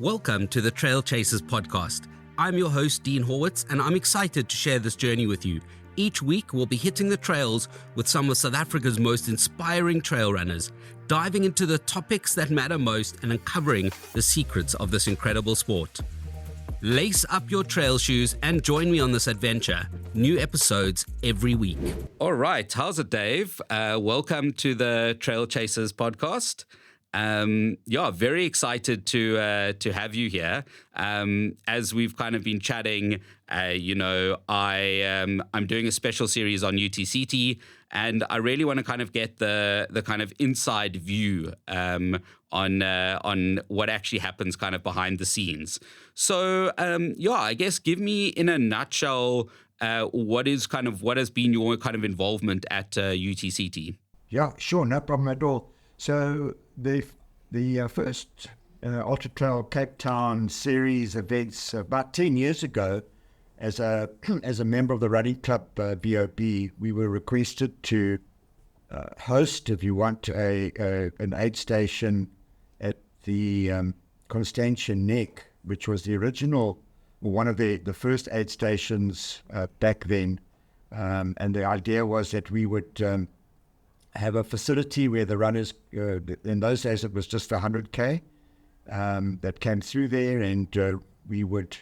Welcome to the Trail Chasers podcast. I'm your host, Dean Horwitz, and I'm excited to share this journey with you. Each week, we'll be hitting the trails with some of South Africa's most inspiring trail runners, diving into the topics that matter most and uncovering the secrets of this incredible sport. Lace up your trail shoes and join me on this adventure. New episodes every week. All right. How's it, Dave? Welcome to the Trail Chasers podcast. Very excited to have you here. As we've kind of been chatting, I'm doing a special series on UTCT, and I really want to kind of get the kind of inside view on what actually happens kind of behind the scenes. So I guess give me in a nutshell what has been your kind of involvement at UTCT. Yeah, sure, no problem at all. So the first Ultra Trail Cape Town series events about 10 years ago, as a member of the running club BOB, we were requested to host, if you want, an aid station at the Constantia Neck, which was the original, one of the first aid stations back then. And the idea was that we would have a facility where the runners, in those days it was just 100K that came through there, and we would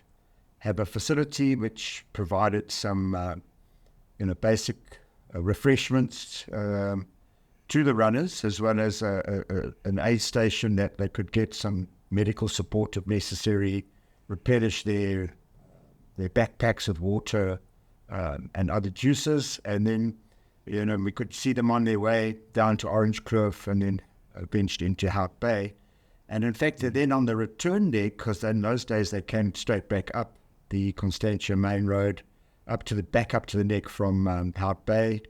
have a facility which provided some basic refreshments to the runners, as well as an aid station that they could get some medical support if necessary, replenish their backpacks with water and other juices, and then we could see them on their way down to Orange Cliff and then eventually into Hout Bay. And in fact, then on the return leg, because in those days they came straight back up the Constantia main road, up to the neck from Hout Bay,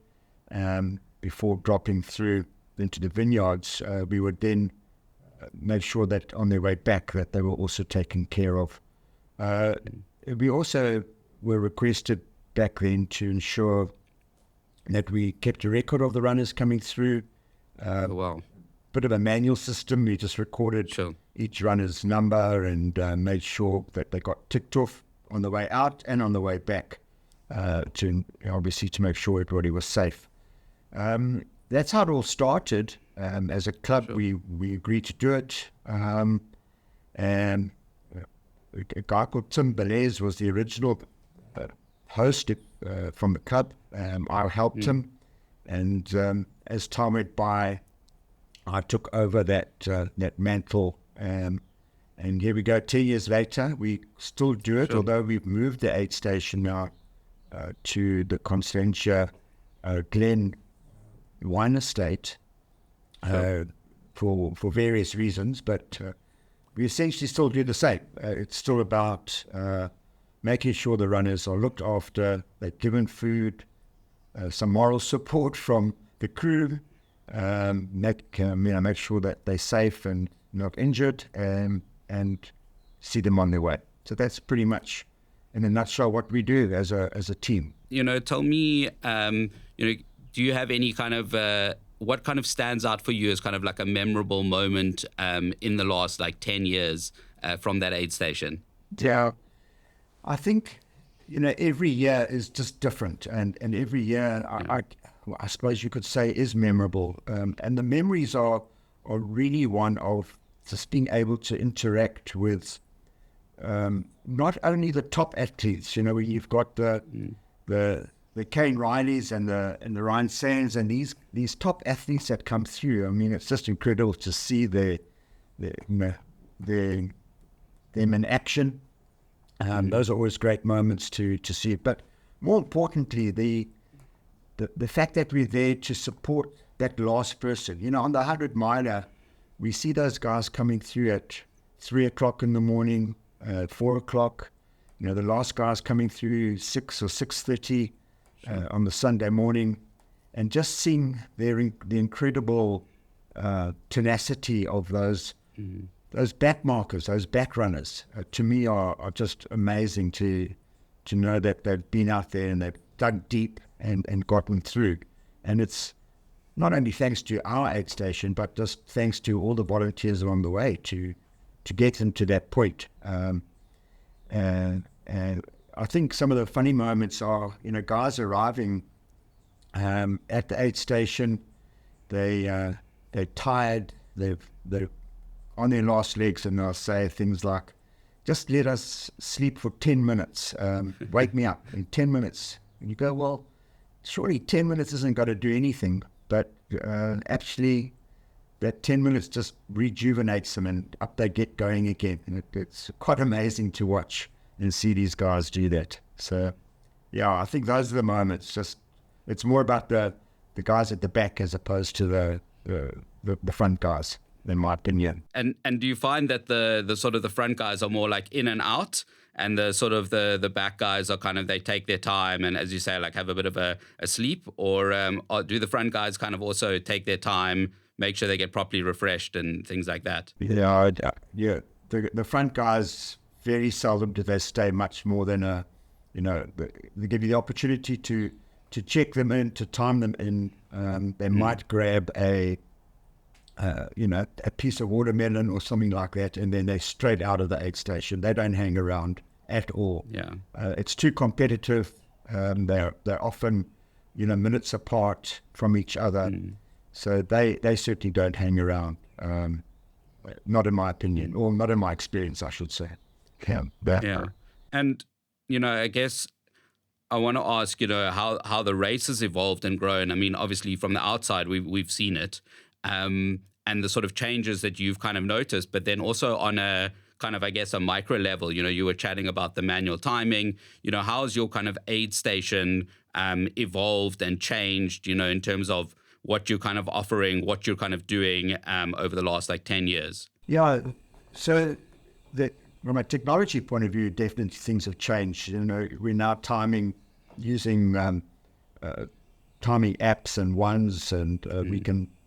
before dropping through into the vineyards. We would then make sure that on their way back that they were also taken care of. We also were requested back then to ensure that we kept a record of the runners coming through. Bit of a manual system. We just recorded each runner's number and made sure that they got ticked off on the way out and on the way back, to make sure everybody was safe. That's how it all started. As a club, we agreed to do it. And a guy called Tim Belez was the original host from the club. I helped him, and as time went by, I took over that mantle, and here we go. 10 years later, we still do it, although we've moved the aid station now to the Constantia Glen Wine Estate for various reasons, but we essentially still do the same. It's still about making sure the runners are looked after, they're given food, some moral support from the crew, make sure that they're safe and not injured, and see them on their way. So that's pretty much, in a nutshell, what we do as a team. Tell me, do you have any kind of what kind of stands out for you as kind of like a memorable moment in the last 10 years from that aid station? Yeah, I think every year is just different, and every year I suppose you could say is memorable, and the memories are really one of just being able to interact with not only the top athletes. Where you've got the Kane Rileys and the Ryan Sands and these top athletes that come through. I mean, it's just incredible to see them in action. Those are always great moments to see. But more importantly, the fact that we're there to support that last person. On the 100 miler, we see those guys coming through at 3 o'clock in the morning, 4 o'clock. The last guys coming through 6 or 6:30 on the Sunday morning, and just seeing the incredible tenacity of those back markers, those back runners, to me are just amazing to know that they've been out there and they've dug deep and gotten through. And it's not only thanks to our aid station, but just thanks to all the volunteers along the way to to get them to that point. And I think some of the funny moments are, guys arriving at the aid station. They're tired. They're on their last legs, and they'll say things like, "Just let us sleep for 10 minutes. Wake me up in 10 minutes." And you go, well, surely 10 minutes isn't going to do anything. But actually, that 10 minutes just rejuvenates them, and up they get going again. And it's quite amazing to watch and see these guys do that. So, yeah, I think those are the moments. Just it's more about the guys at the back as opposed to the front guys, in my opinion. And do you find that the sort of the front guys are more like in and out, and the sort of the back guys are kind of, they take their time and, as you say, like have a bit of a sleep, or do the front guys kind of also take their time, make sure they get properly refreshed and things like that? Yeah, the front guys, very seldom do they stay much more than they give you the opportunity to check them in, to time them in. They might grab a piece of watermelon or something like that, and then they're straight out of the aid station. They don't hang around at all. Yeah, it's too competitive. They're often, minutes apart from each other. So they certainly don't hang around. Not in my opinion, or not in my experience, I should say. Yeah. And, I guess I want to ask, how the race has evolved and grown. I mean, obviously from the outside, we've seen it, and the sort of changes that you've kind of noticed, but then also on a kind of, I guess, a micro level, you were chatting about the manual timing. How's your kind of aid station evolved and changed, in terms of what you're kind of offering, what you're kind of doing over the last 10 years? Yeah, so from a technology point of view, definitely things have changed. We're now using timing apps and ones, and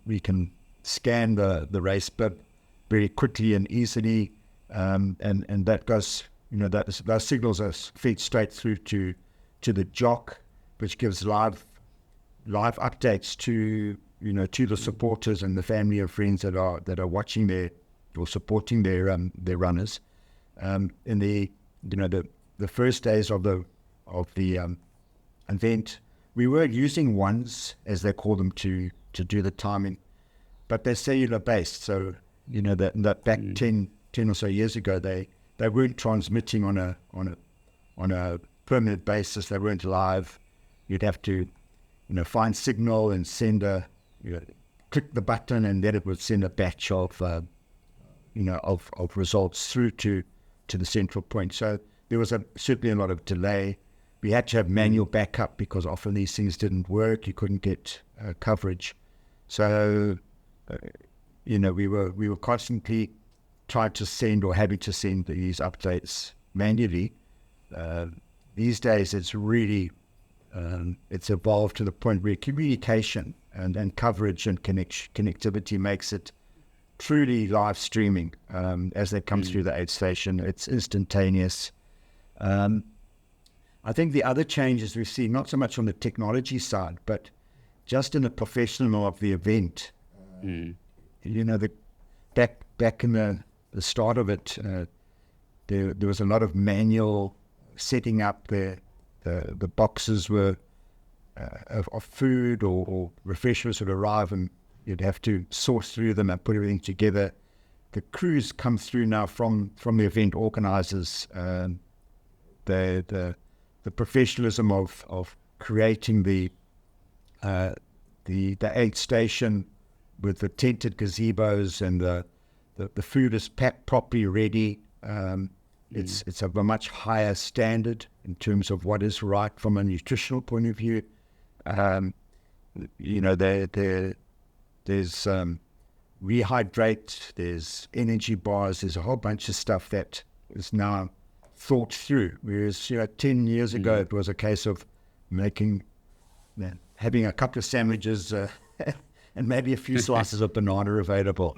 we can scan the race bib very quickly and easily, and that goes, those signals are fed straight through to the jock, which gives live updates to the supporters and the family and friends that are watching or supporting their runners. In the first days of the event, we were using ones, as they call them, to do the timing, but they're cellular based. So that back 10 or so years ago, they weren't transmitting on a permanent basis. They weren't live. You'd have to find signal and send click the button, and then it would send a batch of results through to the central point. So there was certainly a lot of delay. We had to have manual backup because often these things didn't work. You couldn't get coverage. So we were constantly trying to send or having to send these updates manually. These days, it's really it's evolved to the point where communication and coverage and connectivity makes it truly live streaming as they come through the aid station. It's instantaneous. I think the other changes we've seen, not so much on the technology side, but just in the professional of the event. Back in the start of it, there was a lot of manual setting up. The boxes were of food or refreshments would arrive, and you'd have to source through them and put everything together. The crews come through now from the event organizers. The professionalism of creating the aid station with the tented gazebos, and the food is packed properly ready. It's of a much higher standard in terms of what is right from a nutritional point of view. There's rehydrate, there's energy bars, there's a whole bunch of stuff that is now thought through. Whereas 10 years ago it was a case of having a couple of sandwiches and maybe a few slices of banana available.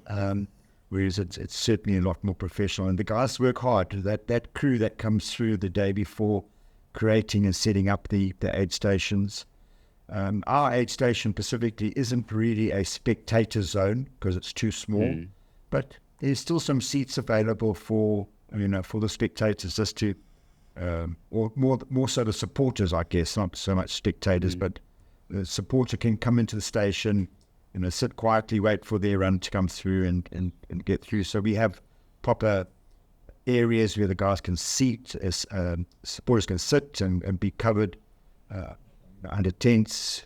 Whereas it's certainly a lot more professional, and the guys work hard. That crew that comes through the day before, creating and setting up the aid stations. Our aid station specifically isn't really a spectator zone because it's too small, but there's still some seats available for the spectators, just to or more so the supporters, I guess, not so much spectators, but the supporter can come into the station, sit quietly, wait for their run to come through and get through. So we have proper areas where the guys can seat, as supporters can sit and be covered under tents.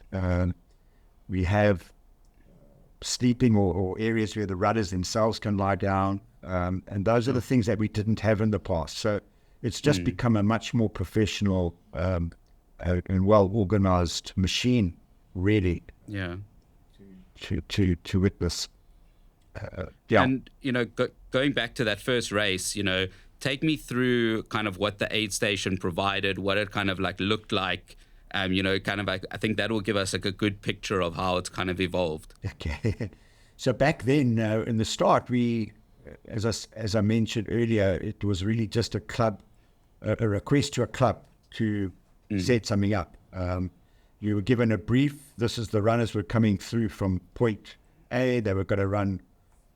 We have sleeping or areas where the runners themselves can lie down, and those are the things that we didn't have in the past. So it's just become a much more professional and well-organized machine, really. Yeah. To witness. And, going back to that first race, take me through kind of what the aid station provided, what it kind of like looked like, kind of like, I think that will give us like a good picture of how it's kind of evolved. Okay. So back then, in the start, we, as I mentioned earlier, it was really just a club, a request to a club to set something up. You were given a brief. This is the runners were coming through from point A. They were going to run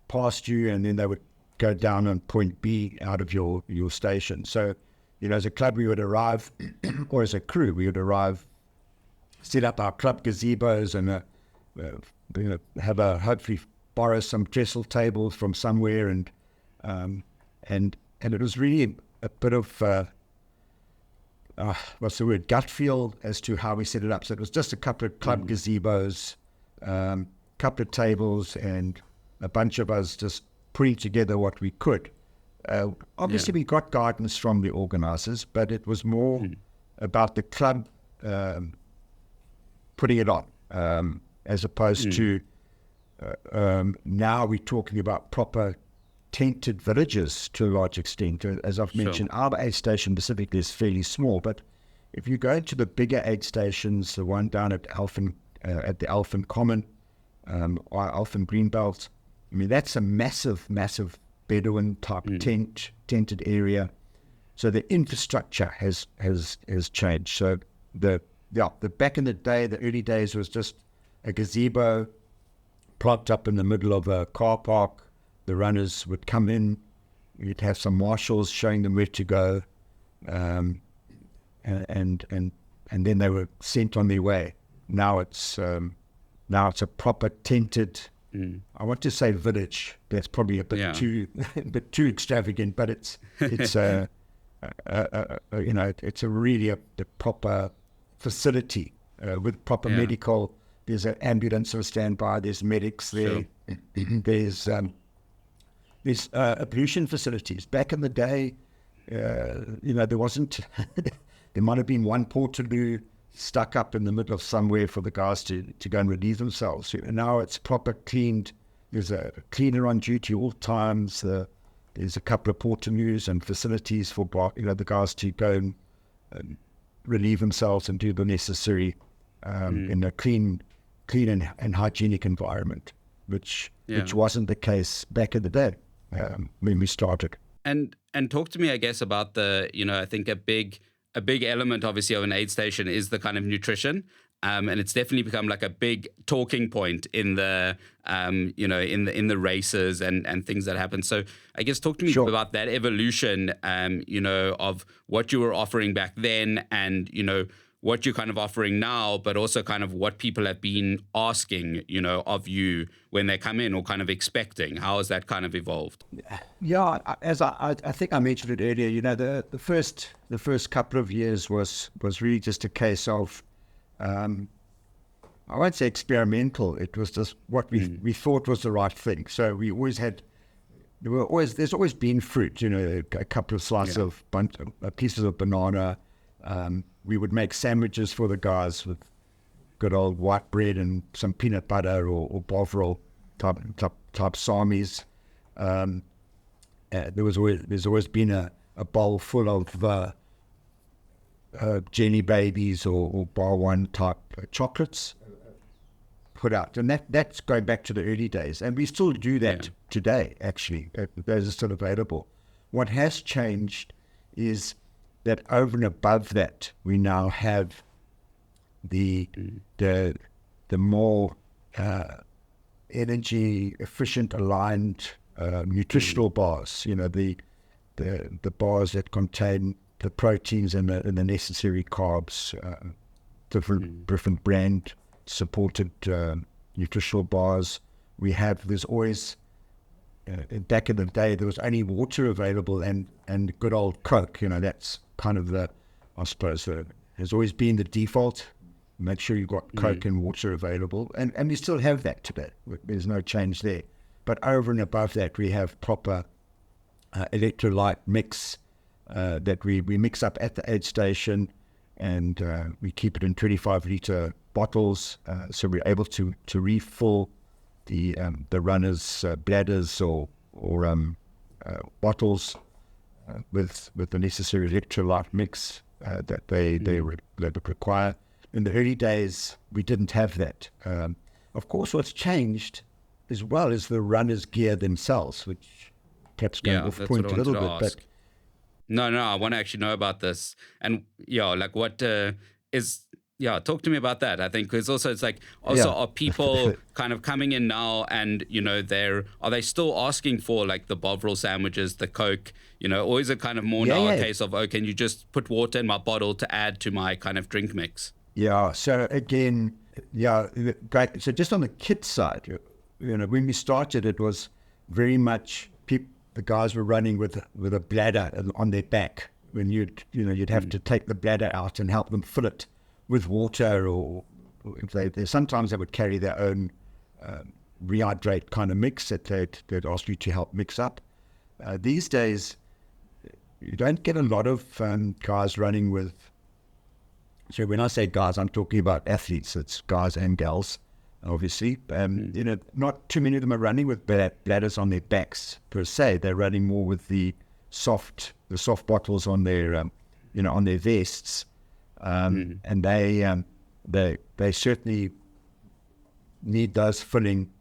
past you, and then they would go down on point B out of your station. So, as a club, we would arrive, or as a crew, we would arrive, set up our club gazebos, and hopefully borrow some trestle tables from somewhere, and it was really a bit of what's the word, gut feel as to how we set it up. So it was just a couple of club gazebos, couple of tables, and a bunch of us just putting together what we could. Obviously, we got guidance from the organizers, but it was more about the club putting it on, as opposed to now we're talking about proper tented villages to a large extent. As I've mentioned, our aid station specifically is fairly small, but if you go into the bigger aid stations, the one down at the Elfin Common, or Elfin Greenbelt, I mean, that's a massive Bedouin type tented area. So the infrastructure has changed. So the back in the day, the early days, was just a gazebo propped up in the middle of a car park. The runners would come in. You'd have some marshals showing them where to go, and then they were sent on their way. Now it's a proper tented. I want to say village. That's probably a bit too extravagant, but it's it's a really a proper facility with proper medical. There's an ambulance on standby. There's medics there. There's ablution facilities. Back in the day, there wasn't. There might have been one portaloo stuck up in the middle of somewhere for the guys to go and relieve themselves. Now it's proper cleaned. There's a cleaner on duty all times. There's a couple of portaloos and facilities for the guys to go and relieve themselves and do the necessary in a clean and hygienic environment, which wasn't the case back in the day when we started. And talk to me, I guess, about the, I think a big element, obviously, of an aid station is the kind of nutrition. And it's definitely become like a big talking point in the, in the races and things that happen. So I guess talk to me about that evolution, of what you were offering back then and, what you're kind of offering now, but also kind of what people have been asking, of you when they come in or kind of expecting. How has that kind of evolved? Yeah, as I think I mentioned it earlier, the first couple of years was really just a case of, I won't say experimental. It was just what we thought was the right thing. So we always had, there's always been fruit, a couple of slices of pieces of banana. We would make sandwiches for the guys with good old white bread and some peanut butter or bovril type samis. There's always been a bowl full of jelly babies or bar one type chocolates put out, and that's going back to the early days, and we still do that today. Actually, those are still available. What has changed is that over and above that, we now have the more energy efficient, aligned nutritional bars, the bars that contain the proteins and the necessary carbs, different brand supported nutritional bars. There's always, back in the day, there was only water available and good old Coke. That's kind of I suppose, has always been the default. Make sure you've got Coke and water available. And we still have that today. There's no change there. But over and above that, we have proper electrolyte mix that we mix up at the aid station, and we keep it in 25-litre bottles, so we're able to refill the runners' bladders or bottles with the necessary electrolyte mix that they would require. In the early days, we didn't have that. Of course, what's changed as well is the runners' gear themselves, which perhaps going off point a little bit. But No, I want to actually know about this. And what talk to me about that. I think because also it's like, are people kind of coming in now and, are they still asking for like the Bovril sandwiches, the Coke, or is it kind of more now a case of, can you just put water in my bottle to add to my kind of drink mix? Yeah. So again, great. So just on the kit side, when we started, it was very much the guys were running with a bladder on their back. When you'd have to take the bladder out and help them fill it with water, or if sometimes they would carry their own rehydrate kind of mix that they'd ask you to help mix up. These days, you don't get a lot of guys running with. So when I say guys, I'm talking about athletes. It's guys and gals, obviously. Not too many of them are running with bladders on their backs per se. They're running more with the soft bottles on their on their vests, and they certainly need those filling.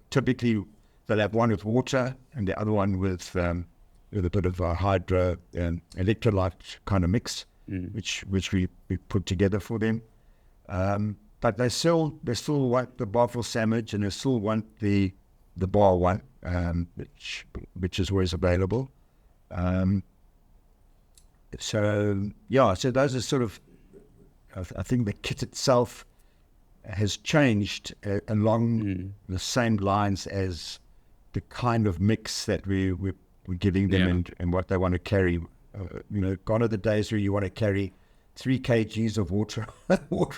Typically, they'll have one with water and the other one with a bit of a hydro electrolyte kind of mix, which we put together for them. But they still want the Bovril sandwich, and they still want the bar one, which is always available. So those are sort of, I think the kit itself has changed along the same lines as the kind of mix that we're giving them and what they want to carry. Gone are the days where you want to carry 3 kgs of water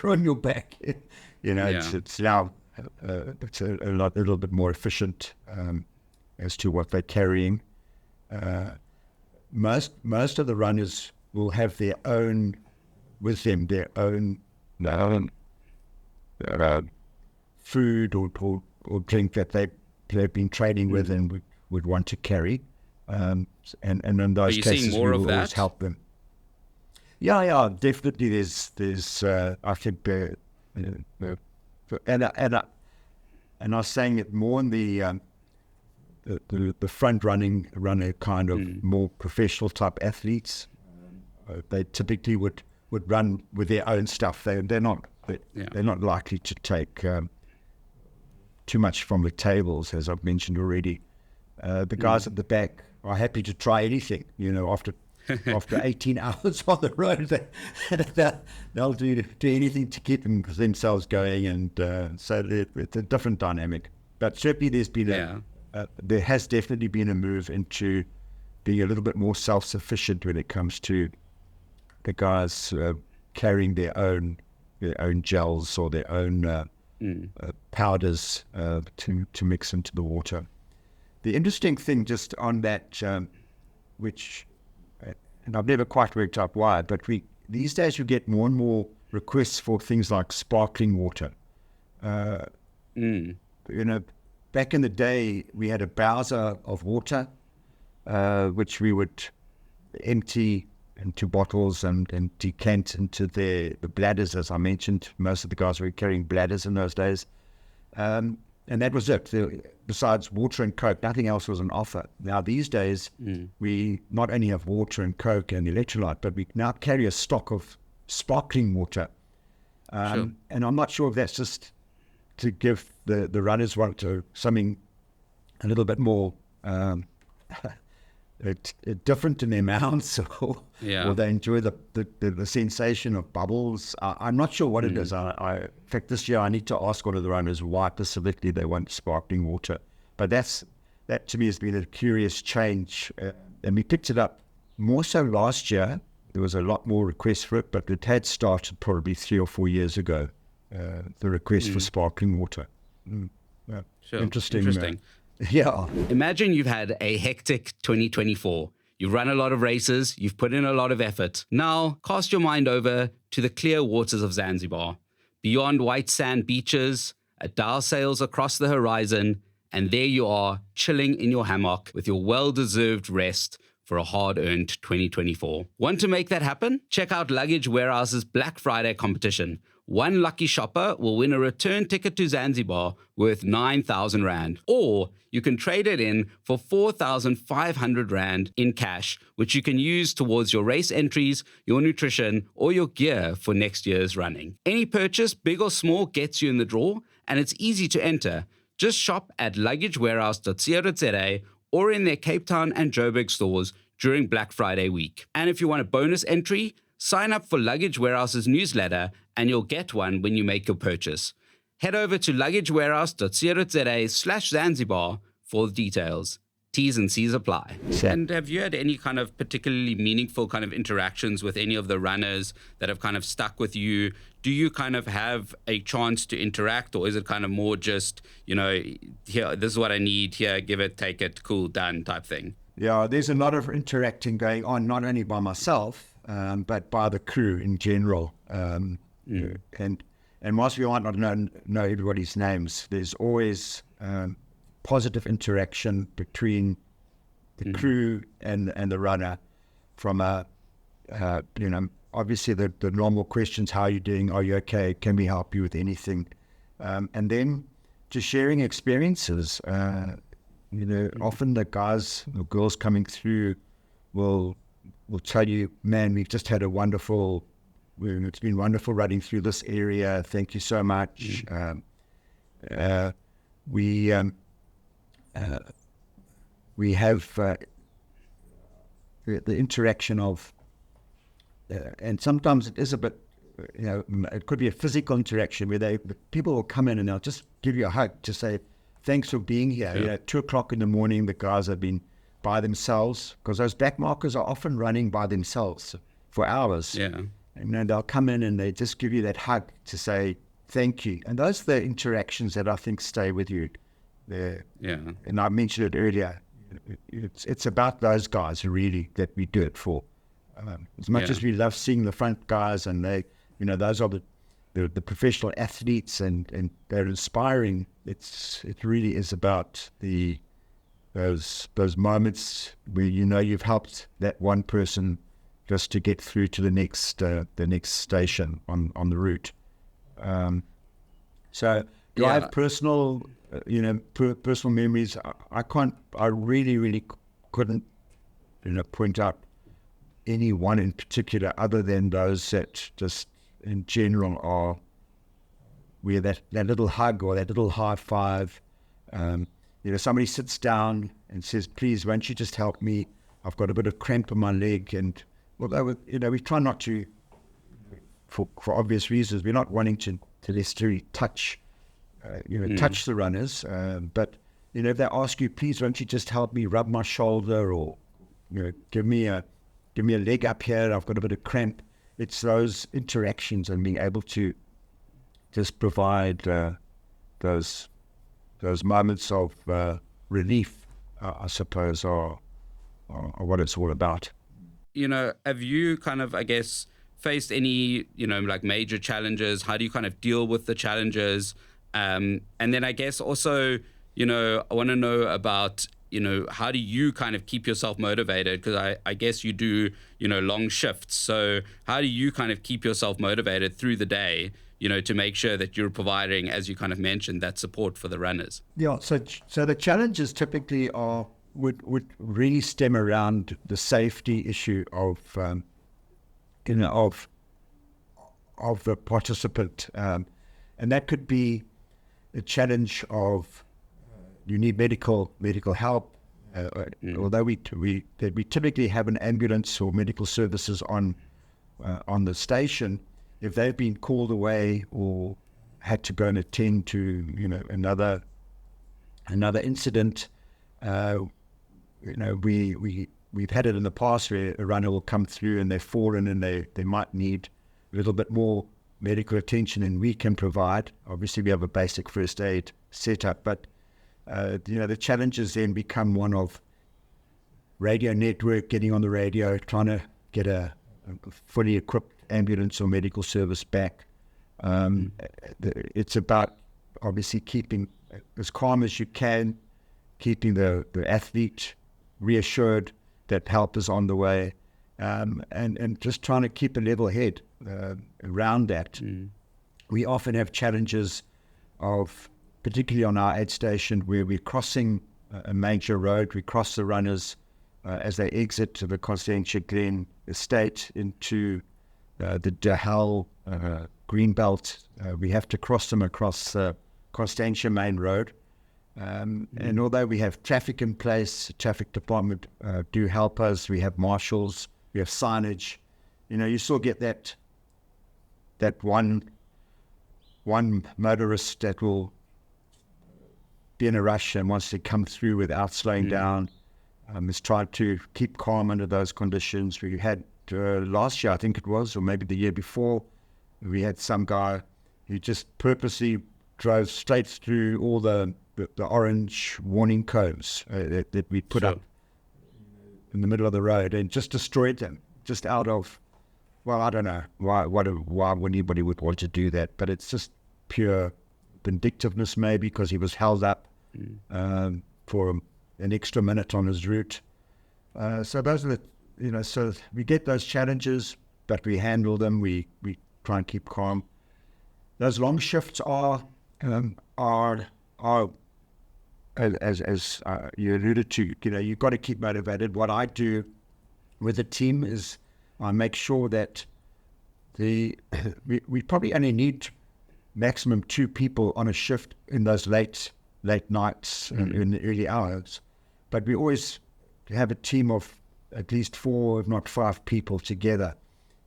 on your back. It's now it's a little bit more efficient as to what they're carrying. Most of the runners will have their own food or drink that they've been training with and would want to carry. And in those cases, we will always help them. Yeah, definitely. There's I think, and I was saying it more in the front runner kind of more professional type athletes. They typically would run with their own stuff. They're not likely to take too much from the tables, as I've mentioned already. The guys at the back are happy to try anything. After 18 hours on the road, they'll do anything to keep themselves going, and so it's a different dynamic. But certainly, there has definitely been a move into being a little bit more self-sufficient when it comes to the guys carrying their own gels or their own powders to mix into the water. The interesting thing just on that, which, and I've never quite worked out why, but these days you get more and more requests for things like sparkling water. Back in the day, we had a bowser of water, which we would empty into bottles and decant into the bladders, as I mentioned. Most of the guys were carrying bladders in those days. And that was it. Besides water and Coke, nothing else was on offer. Now, these days, we not only have water and Coke and electrolyte, but we now carry a stock of sparkling water. And I'm not sure if that's just to give the runners something a little bit more different in their mouths, or they enjoy the sensation of bubbles. I'm not sure what it is. In fact, this year I need to ask one of the runners why specifically they want sparkling water. But that to me has been a curious change, and we picked it up more so last year. There was a lot more requests for it, but it had started probably 3 or 4 years ago. The request for sparkling water. Yeah. Sure. Interesting. Yeah. Imagine you've had a hectic 2024. You've run a lot of races. You've put in a lot of effort. Now, cast your mind over to the clear waters of Zanzibar. Beyond white sand beaches, a dial sails across the horizon, and there you are, chilling in your hammock with your well-deserved rest for a hard-earned 2024. Want to make that happen? Check out Luggage Warehouse's Black Friday competition. One lucky shopper will win a return ticket to Zanzibar worth 9,000 Rand. Or you can trade it in for 4,500 Rand in cash, which you can use towards your race entries, your nutrition, or your gear for next year's running. Any purchase, big or small, gets you in the draw, and it's easy to enter. Just shop at luggagewarehouse.co.za or in their Cape Town and Joburg stores during Black Friday week. And if you want a bonus entry, sign up for Luggage Warehouse's newsletter and you'll get one when you make your purchase. Head over to luggagewarehouse.co.za/Zanzibar for the details. T's and C's apply. And have you had any kind of particularly meaningful kind of interactions with any of the runners that have kind of stuck with you? Do you kind of have a chance to interact, or is it kind of more just, here, this is what I need, here, give it, take it, cool, done type thing? Yeah, there's a lot of interacting going on, not only by myself, but by the crew in general. And whilst we might not know everybody's names, there's always positive interaction between the crew and the runner from obviously the normal questions: how are you doing? Are you okay? Can we help you with anything? And then just sharing experiences. Often the guys or girls coming through will tell you, man, we've just had it's been wonderful running through this area. Thank you so much. We have the interaction of, and sometimes it is a bit, it could be a physical interaction where the people will come in and they'll just give you a hug to say, thanks for being here. Sure. 2:00 in the morning, the guys have been by themselves, because those back markers are often running by themselves for hours. Yeah. And they'll come in and they just give you that hug to say thank you. And those are the interactions that I think stay with you. Yeah. And I mentioned it earlier. It's about those guys really that we do it for. As much as we love seeing the front guys, and they, those are the professional athletes, and they're inspiring. It really is about those moments where you've helped that one person just to get through to the next station on the route. So do I have personal personal memories? I really couldn't point out any one in particular, other than those that just in general are where that little hug or that little high five. Somebody sits down and says, please, won't you just help me? I've got a bit of cramp in my leg. And although, we try not to, for obvious reasons, we're not wanting to necessarily touch the runners. But, if they ask you, please, won't you just help me rub my shoulder, or, give me a leg up here, I've got a bit of cramp. It's those interactions and being able to just provide those moments of relief, I suppose, are what it's all about. Have you kind of, I guess, faced any, like major challenges? How do you kind of deal with the challenges? And then I guess also, I want to know about, how do you kind of keep yourself motivated? Because I guess you do, long shifts. So how do you kind of keep yourself motivated through the day, to make sure that you're providing, as you kind of mentioned, that support for the runners? Yeah. So the challenges typically would really stem around the safety issue of the participant, and that could be a challenge of you need medical help. Although we typically have an ambulance or medical services on the station, if they've been called away or had to go and attend to another incident, we've had it in the past where a runner will come through and they've fallen and they might need a little bit more medical attention than we can provide. Obviously, we have a basic first aid setup, but the challenges then become one of radio network, getting on the radio, trying to get a fully equipped ambulance or medical service back. It's about obviously keeping as calm as you can, keeping the athlete reassured that help is on the way, and just trying to keep a level head around that. We often have challenges of, particularly on our aid station, where we're crossing a major road. We cross the runners as they exit to the Constantia Glen estate into the De Hel Greenbelt. We have to cross them across Constantia Main Road. And although we have traffic in place, the traffic department do help us. We have marshals, we have signage. You still get that one motorist that will be in a rush and wants to come through without slowing down. Has tried to keep calm under those conditions. We had last year, I think it was, or maybe the year before, we had some guy who just purposely drove straight through all the orange warning cones that we put up in the middle of the road and just destroyed them, just out of, well, I don't know why anybody would want to do that, but it's just pure vindictiveness, maybe because he was held up for an extra minute on his route. So those are so we get those challenges, but we handle them. We try and keep calm. Those long shifts are as you alluded to, you've got to keep motivated. What I do with the team is I make sure that we probably only need maximum 2 people on a shift in those late nights and in the early hours, but we always have a team of at least 4, if not 5 people together,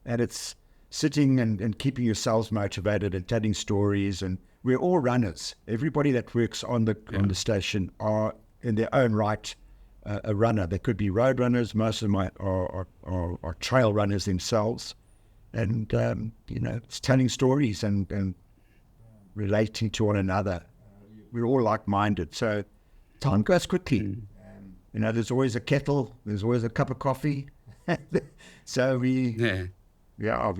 and it's sitting and keeping yourselves motivated and telling stories. And we're all runners. Everybody that works on the station are in their own right a runner. They could be road runners. Most of them are trail runners themselves, and it's telling stories and relating to one another. We're all like-minded, so time goes quickly. There's always a kettle, there's always a cup of coffee. So we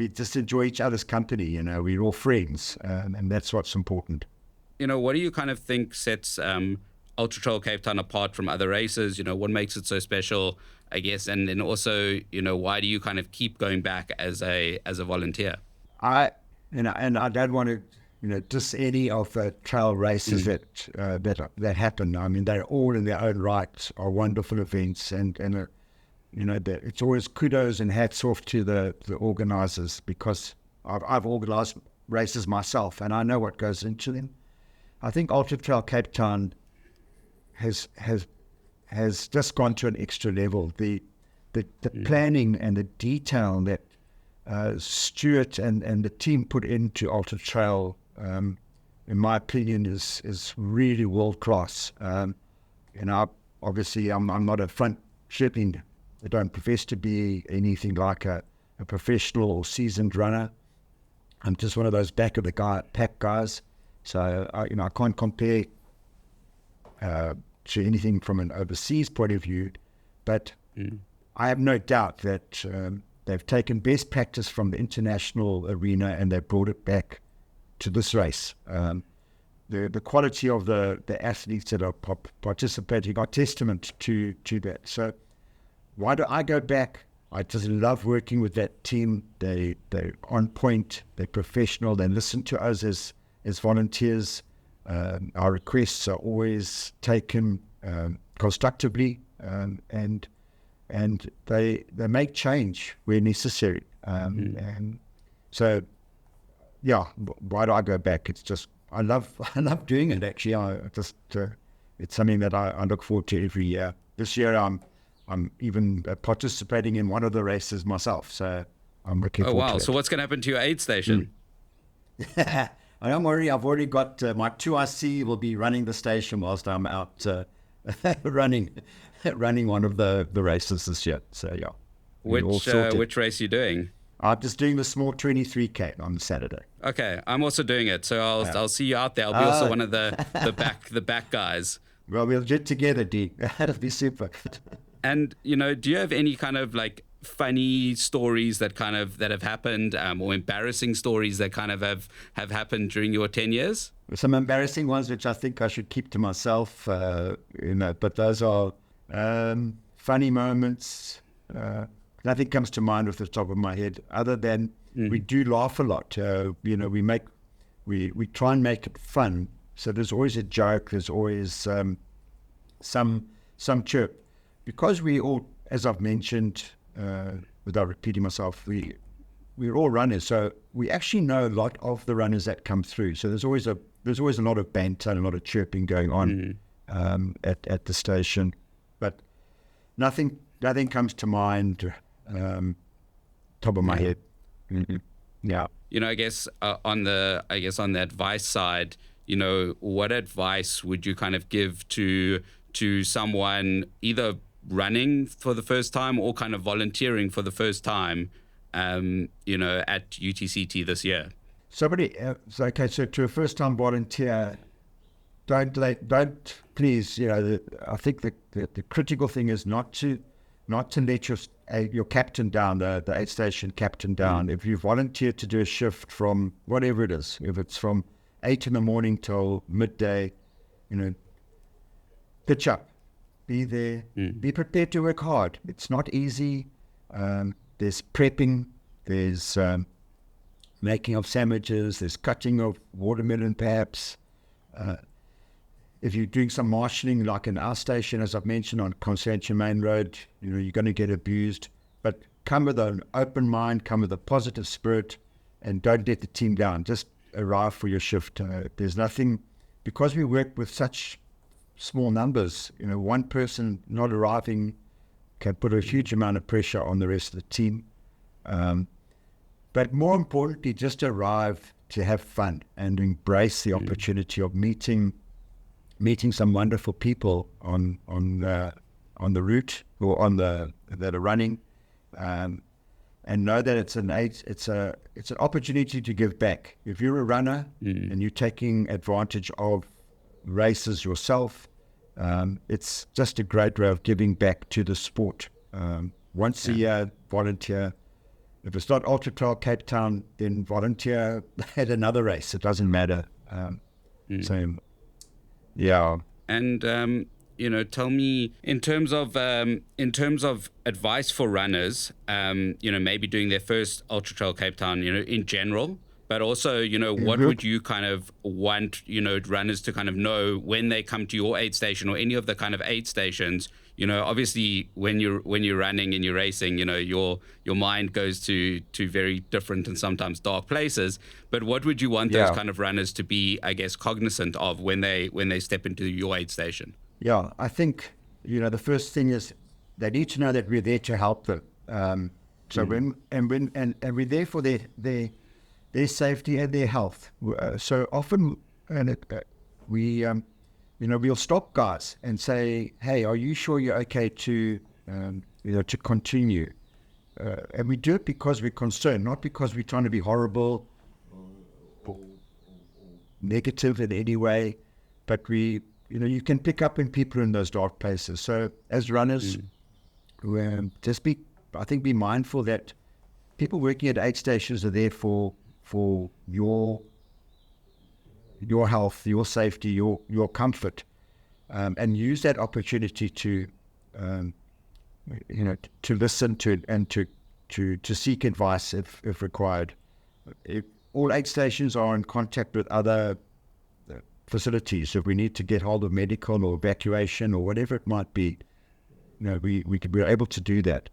just enjoy each other's company. We're all friends, and that's what's important. What do you kind of think sets Ultra Trail Cape Town apart from other races? What makes it so special, I guess, and then also, why do you kind of keep going back as a volunteer? I don't want to just any of the trail races that happen. I mean, they're all in their own right are wonderful events, and it's always kudos and hats off to the organisers, because I've organised races myself and I know what goes into them. I think Ultra Trail Cape Town has just gone to an extra level. The planning and the detail that Stuart and the team put into Ultra Trail, in my opinion, is really world class. Obviously I'm not a front, certainly I don't profess to be anything like a professional or seasoned runner. I'm just one of those back of the pack guys. So I can't compare to anything from an overseas point of view, but I have no doubt that they've taken best practice from the international arena and they've brought it back to this race. The quality of the athletes that are participating are testament to that. So why do I go back? I just love working with that team. They're on point, they're professional, they listen to us as volunteers. Our requests are always taken constructively, and they make change where necessary. And so, why do I go back? It's just I love doing it. Actually, it's something that I look forward to every year. This year, I'm even participating in one of the races myself, so I'm looking forward to it. So what's going to happen to your aid station? Don't worry, I've already got my 2IC will be running the station whilst I'm out running one of the races this year. So yeah. Which race are you doing? I'm just doing the small 23K on Saturday. Okay, I'm also doing it, so I'll see you out there. I'll be also one of the back guys. Well, we'll get together, D. That'll be super. And do you have any kind of like funny stories that have happened, or embarrassing stories that kind of have happened during your 10 years? Some embarrassing ones which I think I should keep to myself, but those are funny moments. Nothing comes to mind off the top of my head other than we do laugh a lot. We try and make it fun. So there's always a joke. There's always some chirp. Because we all, as I've mentioned, without repeating myself, we're all runners. So we actually know a lot of the runners that come through. So there's always a lot of banter and a lot of chirping going on at the station. But nothing comes to mind. Top of my head. Yeah. I guess on the advice side, what advice would you kind of give to someone either running for the first time or kind of volunteering for the first time, at UTCT this year? So to a first time volunteer, don't please, I think the critical thing is not to let your captain down, the aid station captain down. If you volunteer to do a shift from whatever it is, if it's from 8 a.m. till midday, pitch up, be there, be prepared to work hard. It's not easy. There's prepping, there's making of sandwiches, there's cutting of watermelon perhaps. If you're doing some marshalling, like in our station, as I've mentioned, on Constantia Main Road, you're going to get abused. But come with an open mind, come with a positive spirit, and don't let the team down. Just arrive for your shift. There's nothing, because we work with such small numbers, one person not arriving can put a huge amount of pressure on the rest of the team. But more importantly, just arrive to have fun and embrace the opportunity of meeting some wonderful people on the route or that are running, and know that it's an opportunity to give back. If you're a runner and you're taking advantage of races yourself, it's just a great way of giving back to the sport. Once a year, volunteer. If it's not Ultra Trail Cape Town, then volunteer at another race. It doesn't matter. So. Yeah. And tell me in terms of advice for runners, maybe doing their first Ultra Trail Cape Town, in general, but also, what would you kind of want, runners to kind of know when they come to your aid station or any of the kind of aid stations? Obviously when you're running and you're racing, your mind goes to very different and sometimes dark places. But what would you want those kind of runners to be, I guess, cognizant of when they step into your aid station? Yeah, I think, the first thing is they need to know that we're there to help them. When we're there for their safety and their health. So often, we'll stop guys and say, "Hey, are you sure you're okay to continue?" And we do it because we're concerned, not because we're trying to be horrible or negative in any way. But you can pick up in people in those dark places. So as runners, be mindful that people working at aid stations are there for your health, your safety, your comfort, and use that opportunity to listen to and to seek advice if required. All aid stations are in contact with other facilities. If we need to get hold of medical or evacuation or whatever it might be, we're able to do that.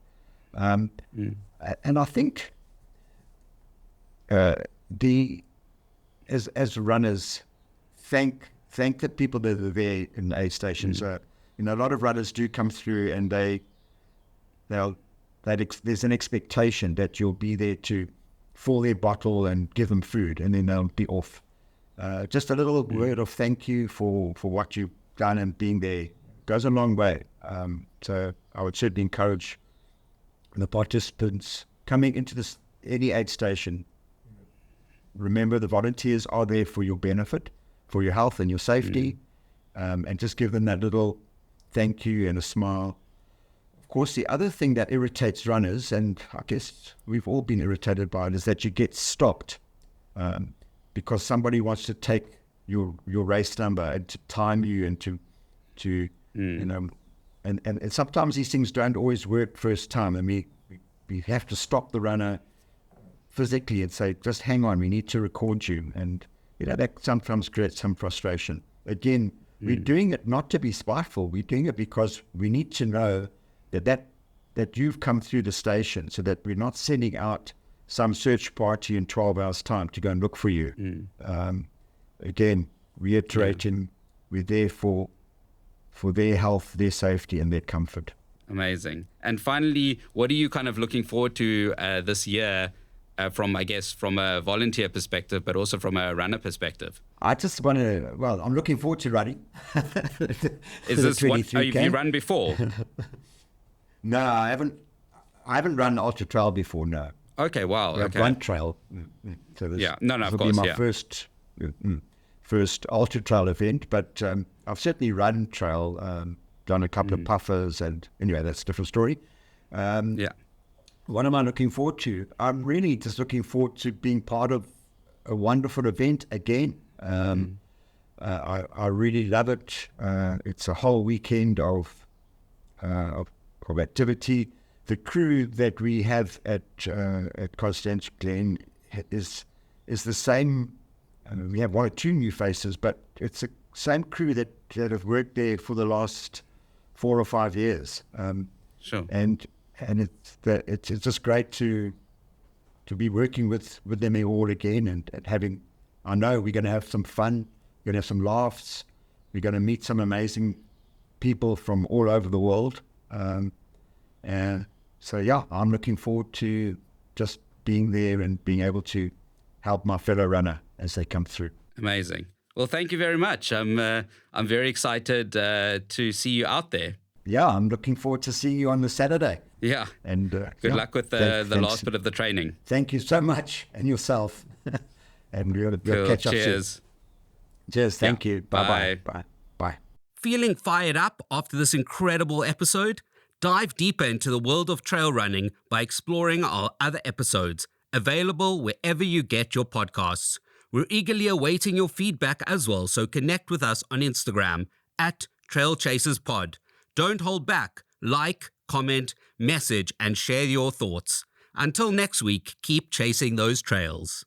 And I think as runners, thank thank the people that are there in the aid stations. A lot of runners do come through, and there's an expectation that you'll be there to fill their bottle and give them food, and then they'll be off. Just a little word of thank you for what you've done, and being there goes a long way. So I would certainly encourage the participants coming into any aid station. Remember, the volunteers are there for your benefit, for your health and your safety, and just give them that little thank you and a smile. Of course, the other thing that irritates runners, and I guess we've all been irritated by it, is that you get stopped because somebody wants to take your race number and to time you and to and sometimes these things don't always work first time. I mean, we have to stop the runner physically and say, just hang on, we need to record you. And, that sometimes creates some frustration. Again, we're doing it not to be spiteful. We're doing it because we need to know that you've come through the station, so that we're not sending out some search party in 12 hours' time to go and look for you. Again, reiterating, we're there for their health, their safety, and their comfort. Amazing. And finally, what are you kind of looking forward to this year from a volunteer perspective, but also from a runner perspective? I just want to, I'm looking forward to running. Is this what have you run before? No, I haven't run ultra trail before, no. Okay, wow. I've run trail. So of course. This will be my first ultra trail event, but I've certainly run trail, done a couple of puffers, and anyway, that's a different story. What am I looking forward to? I'm really just looking forward to being part of a wonderful event again. I really love it. It's a whole weekend of activity. The crew that we have at Constance Glen is the same. We have one or two new faces, but it's the same crew that have worked there for the last 4 or 5 years. Sure. And it's just great to be working with them all again, and having. I know we're going to have some fun. We're going to have some laughs. We're going to meet some amazing people from all over the world. And so, I'm looking forward to just being there and being able to help my fellow runner as they come through. Amazing. Well, thank you very much. I'm very excited to see you out there. Yeah, I'm looking forward to seeing you on the Saturday. Yeah. And good luck with the last bit of the training. Thank you so much, and yourself. And we'll catch up soon. Cheers. Thank you. Bye. Bye. Feeling fired up after this incredible episode? Dive deeper into the world of trail running by exploring our other episodes, available wherever you get your podcasts. We're eagerly awaiting your feedback as well, so connect with us on Instagram @TrailChasersPod. Don't hold back. Like, comment, message, and share your thoughts. Until next week, keep chasing those trails.